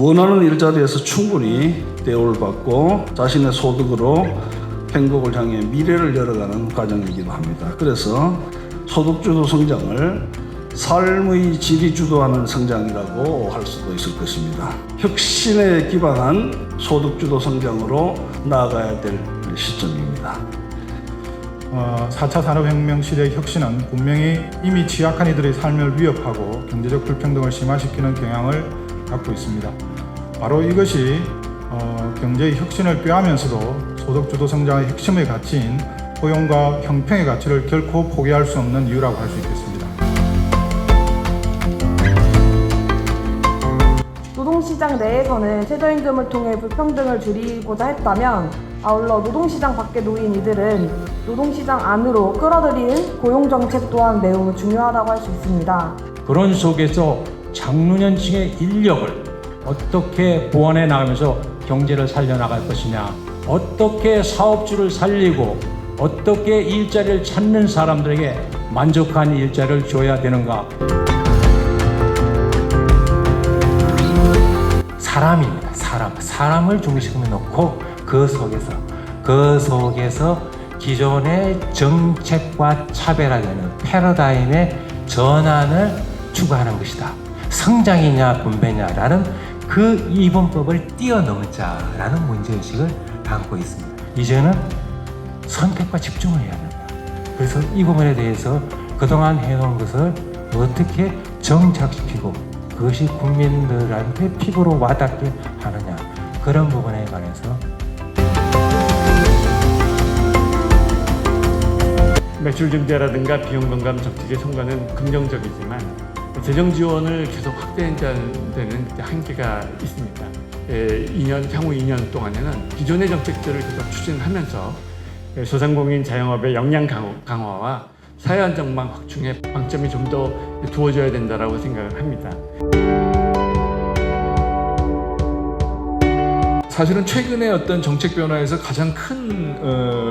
원하는 일자리에서 충분히 대우를 받고 자신의 소득으로 행복을 향해 미래를 열어가는 과정이기도 합니다. 그래서 소득주도 성장을 삶의 질이 주도하는 성장이라고 할 수도 있을 것입니다. 혁신에 기반한 소득주도 성장으로 나아가야 될 시점입니다. 4차 산업혁명 시대의 혁신은 분명히 이미 취약한 이들의 삶을 위협하고 경제적 불평등을 심화시키는 경향을 갖고 있습니다. 바로 이것이 경제의 혁신을 꾀하면서도 소득주도 성장의 핵심의 가치인 포용과 형평의 가치를 결코 포기할 수 없는 이유라고 할 수 있겠습니다. 노동시장 내에서는 최저임금을 통해 불평등을 줄이고자 했다면 아울러 노동시장 밖에 놓인 이들은 노동시장 안으로 끌어들이는 고용정책 또한 매우 중요하다고 할 수 있습니다. 그런 속에서 장노년층의 인력을 어떻게 보완해 나가면서 경제를 살려나갈 것이냐, 어떻게 사업주를 살리고 어떻게 일자리를 찾는 사람들에게 만족한 일자리를 줘야 되는가. 사람입니다. 사람을 중심에 놓고 그 속에서 기존의 정책과 차별화되는 패러다임의 전환을 추구하는 것이다. 성장이냐 분배냐라는 그 이분법을 뛰어넘자라는 문제의식을 담고 있습니다. 이제는 선택과 집중을 해야 된다. 그래서 이 부분에 대해서 그동안 해놓은 것을 어떻게 정착시키고 그것이 국민들한테 피부로 와닿게 하느냐, 그런 부분에 관해서 매출 증대라든가 비용 감감 정책의 성과는 긍정적이지만 재정 지원을 계속 확대해야 되는 한계가 있습니다. 향후 2년 동안에는 기존의 정책들을 계속 추진하면서 소상공인 자영업의 역량 강화와 사회 안정망 확충에 방점이 좀 더 두어져야 된다고 생각을 합니다. 사실은 최근에 어떤 정책 변화에서 가장 큰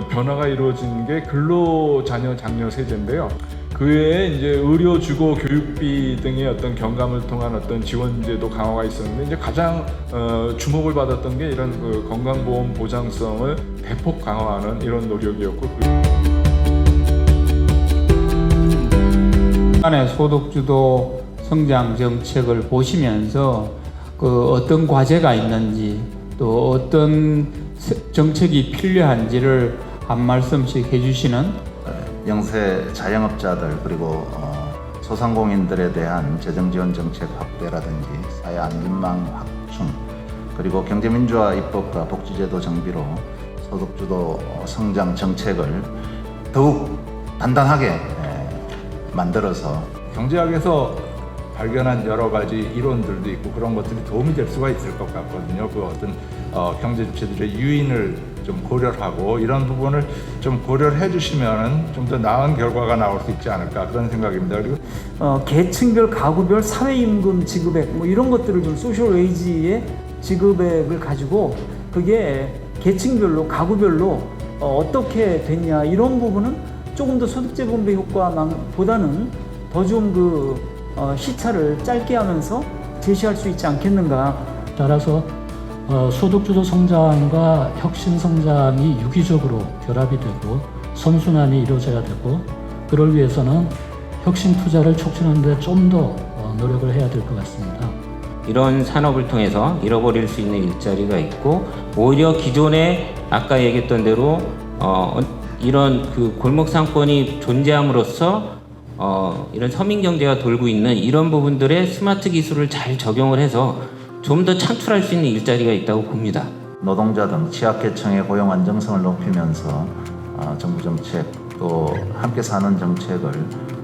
변화가 이루어진 게 근로자녀 장려 세제인데요. 그 외에 이제 의료, 주거, 교육비 등의 어떤 경감을 통한 어떤 지원제도 강화가 있었는데, 이제 가장 주목을 받았던 게 이런 건강보험 보장성을 대폭 강화하는 이런 노력이었고, 간의 소득주도 성장 정책을 보시면서 어떤 과제가 있는지 또 어떤 정책이 필요한지를 한 말씀씩 해주시는 영세 자영업자들 그리고 소상공인들에 대한 재정지원 정책 확대라든지 사회 안전망 확충, 그리고 경제민주화 입법과 복지제도 정비로 소득주도 성장 정책을 더욱 단단하게 만들어서 경제학에서 발견한 여러 가지 이론들도 있고 그런 것들이 도움이 될 수가 있을 것 같거든요. 그 어떤 경제 주체들의 유인을 좀 고려를 하고 이런 부분을 좀 고려를 해주시면은 좀 더 나은 결과가 나올 수 있지 않을까, 그런 생각입니다. 그리고 계층별, 가구별 사회임금 지급액 이런 것들을 좀 소셜 웨이지의 지급액을 가지고 그게 계층별로, 가구별로 어떻게 됐냐, 이런 부분은 조금 더 소득재분배 효과보다는 더 좀 시차를 짧게 하면서 제시할 수 있지 않겠는가. 따라서 소득주도 성장과 혁신 성장이 유기적으로 결합이 되고 선순환이 이루어져야 되고, 그를 위해서는 혁신 투자를 촉진하는 데 좀 더 노력을 해야 될 것 같습니다. 이런 산업을 통해서 잃어버릴 수 있는 일자리가 있고, 오히려 기존에 아까 얘기했던 대로 이런 골목 상권이 존재함으로써 이런 서민 경제가 돌고 있는 이런 부분들의 스마트 기술을 잘 적용을 해서 좀 더 창출할 수 있는 일자리가 있다고 봅니다. 노동자 등 취약계층의 고용 안정성을 높이면서 정부 정책 또 함께 사는 정책을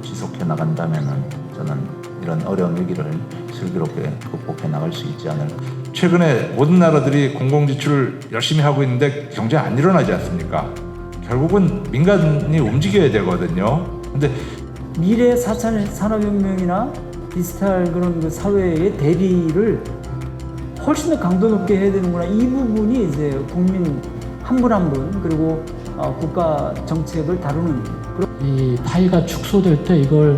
지속해 나간다면은 저는 이런 어려운 위기를 슬기롭게 극복해 나갈 수 있지 않을까. 최근에 모든 나라들이 공공지출을 열심히 하고 있는데 경제 안 일어나지 않습니까? 결국은 민간이 움직여야 되거든요. 근데 미래 4차 산업혁명이나 비슷할 그런 사회의 대비를 훨씬 더 강도 높게 해야 되는구나. 이 부분이 이제 국민 한 분 한 분 그리고 국가 정책을 다루는 이 파이가 축소될 때 이걸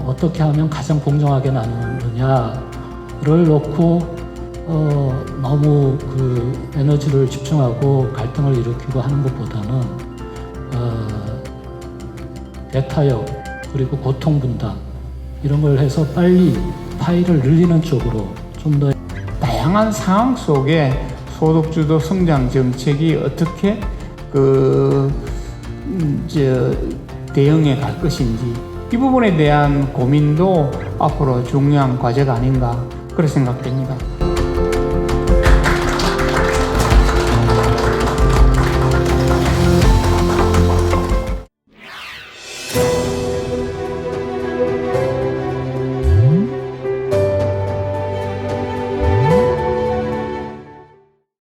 어떻게 하면 가장 공정하게 나누느냐를 놓고 너무 그 에너지를 집중하고 갈등을 일으키고 하는 것보다는 대타협 그리고 고통 분담 이런 걸 해서 빨리 파일을 늘리는 쪽으로 좀 더 다양한 상황 속에 소득주도 성장 정책이 어떻게 대응해 갈 것인지 이 부분에 대한 고민도 앞으로 중요한 과제가 아닌가 그렇게 생각됩니다.